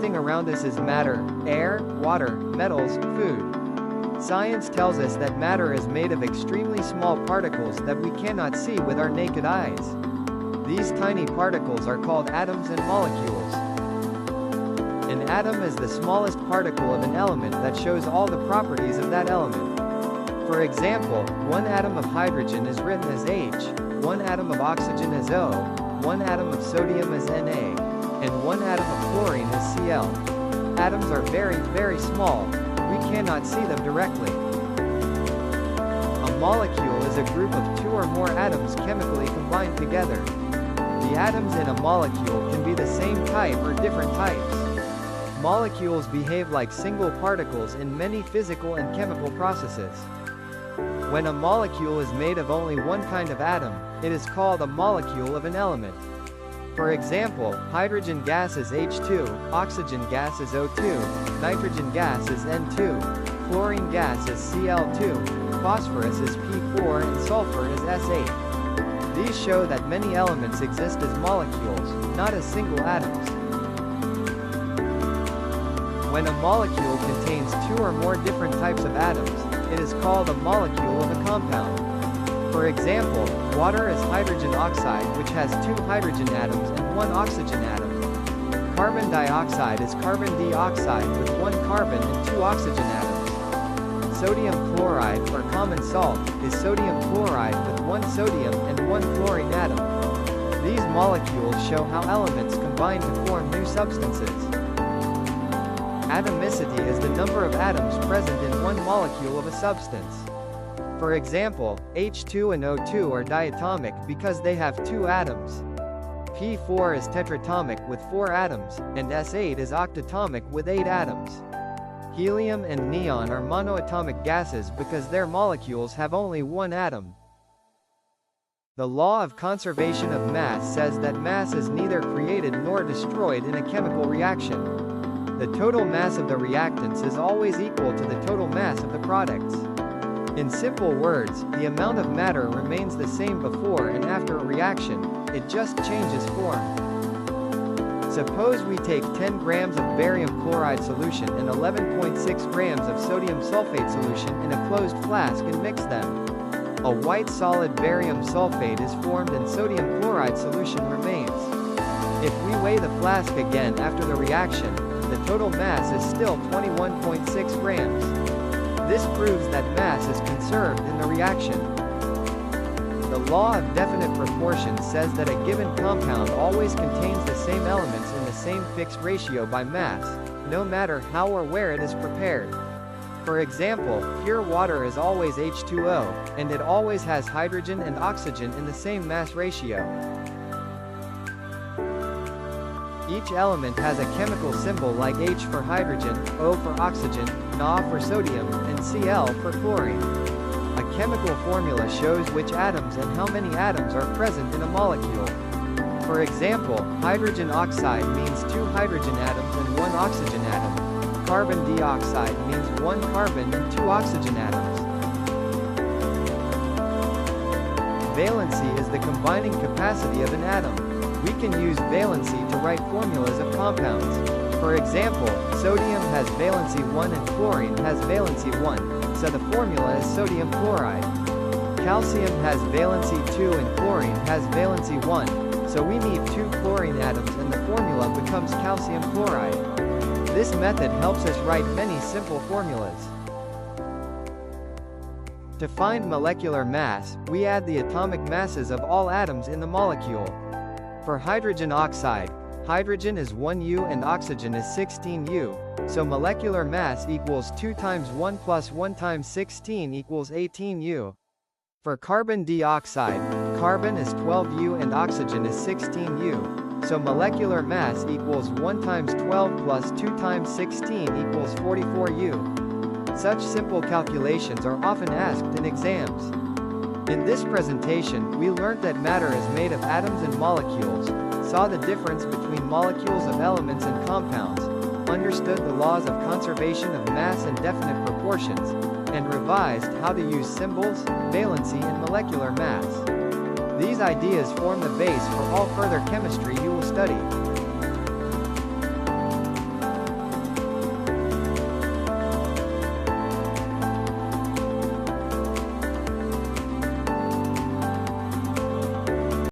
Everything around us is matter: air, water, metals, food. Science tells us that matter is made of extremely small particles that we cannot see with our naked eyes. These tiny particles are called atoms and molecules. An atom is the smallest particle of an element that shows all the properties of that element. For example, one atom of hydrogen is written as H, one atom of oxygen as O, one atom of sodium as Na, and one atom of chlorine as Cl. Atoms are very, very small. We cannot see them directly. A molecule is a group of two or more atoms chemically combined together. The atoms in a molecule can be the same type or different types. Molecules behave like single particles in many physical and chemical processes. When a molecule is made of only one kind of atom, it is called a molecule of an element. For example, hydrogen gas is H₂, oxygen gas is O₂, nitrogen gas is N₂, chlorine gas is Cl₂, phosphorus is P4 and sulfur is S8. These show that many elements exist as molecules, not as single atoms. When a molecule contains two or more different types of atoms, it is called a molecule of a compound. For example, water is hydrogen oxide, which has two hydrogen atoms and one oxygen atom. Carbon dioxide is carbon dioxide with one carbon and two oxygen atoms. Sodium chloride, or common salt, is sodium chloride with one sodium and one chlorine atom. These molecules show how elements combine to form new substances. Atomicity is the number of atoms present in one molecule of a substance. For example, H₂ and O₂ are diatomic because they have two atoms. P4 is tetratomic with 4 atoms, and S8 is octatomic with 8 atoms. Helium and neon are monoatomic gases because their molecules have only one atom. The law of conservation of mass says that mass is neither created nor destroyed in a chemical reaction. The total mass of the reactants is always equal to the total mass of the products. In simple words, the amount of matter remains the same before and after a reaction, it just changes form. Suppose we take 10 grams of barium chloride solution and 11.6 grams of sodium sulfate solution in a closed flask and mix them. A white solid barium sulfate is formed and sodium chloride solution remains. If we weigh the flask again after the reaction, the total mass is still 21.6 grams. This proves that mass is conserved in the reaction. The law of definite proportions says that a given compound always contains the same elements in the same fixed ratio by mass, no matter how or where it is prepared. For example, pure water is always H₂O, and it always has hydrogen and oxygen in the same mass ratio. Each element has a chemical symbol like H for hydrogen, O for oxygen, Na for sodium, and Cl for chlorine. A chemical formula shows which atoms and how many atoms are present in a molecule. For example, hydrogen oxide means 2 hydrogen atoms and 1 oxygen atom. Carbon dioxide means 1 carbon and 2 oxygen atoms. Valency is the combining capacity of an atom. We can use valency to write formulas of compounds. For example, sodium has valency 1 and chlorine has valency 1, so the formula is sodium chloride. Calcium has valency 2 and chlorine has valency 1, so we need 2 chlorine atoms and the formula becomes calcium chloride. This method helps us write many simple formulas. To find molecular mass, we add the atomic masses of all atoms in the molecule. For hydrogen oxide, hydrogen is 1U and oxygen is 16U, so molecular mass equals 2 times 1 plus 1 times 16 equals 18U. For carbon dioxide, carbon is 12U and oxygen is 16U, so molecular mass equals 1 times 12 plus 2 times 16 equals 44U. Such simple calculations are often asked in exams. In this presentation, we learned that matter is made of atoms and molecules, saw the difference between molecules of elements and compounds, understood the laws of conservation of mass and definite proportions, and revised how to use symbols, valency and molecular mass. These ideas form the base for all further chemistry you will study.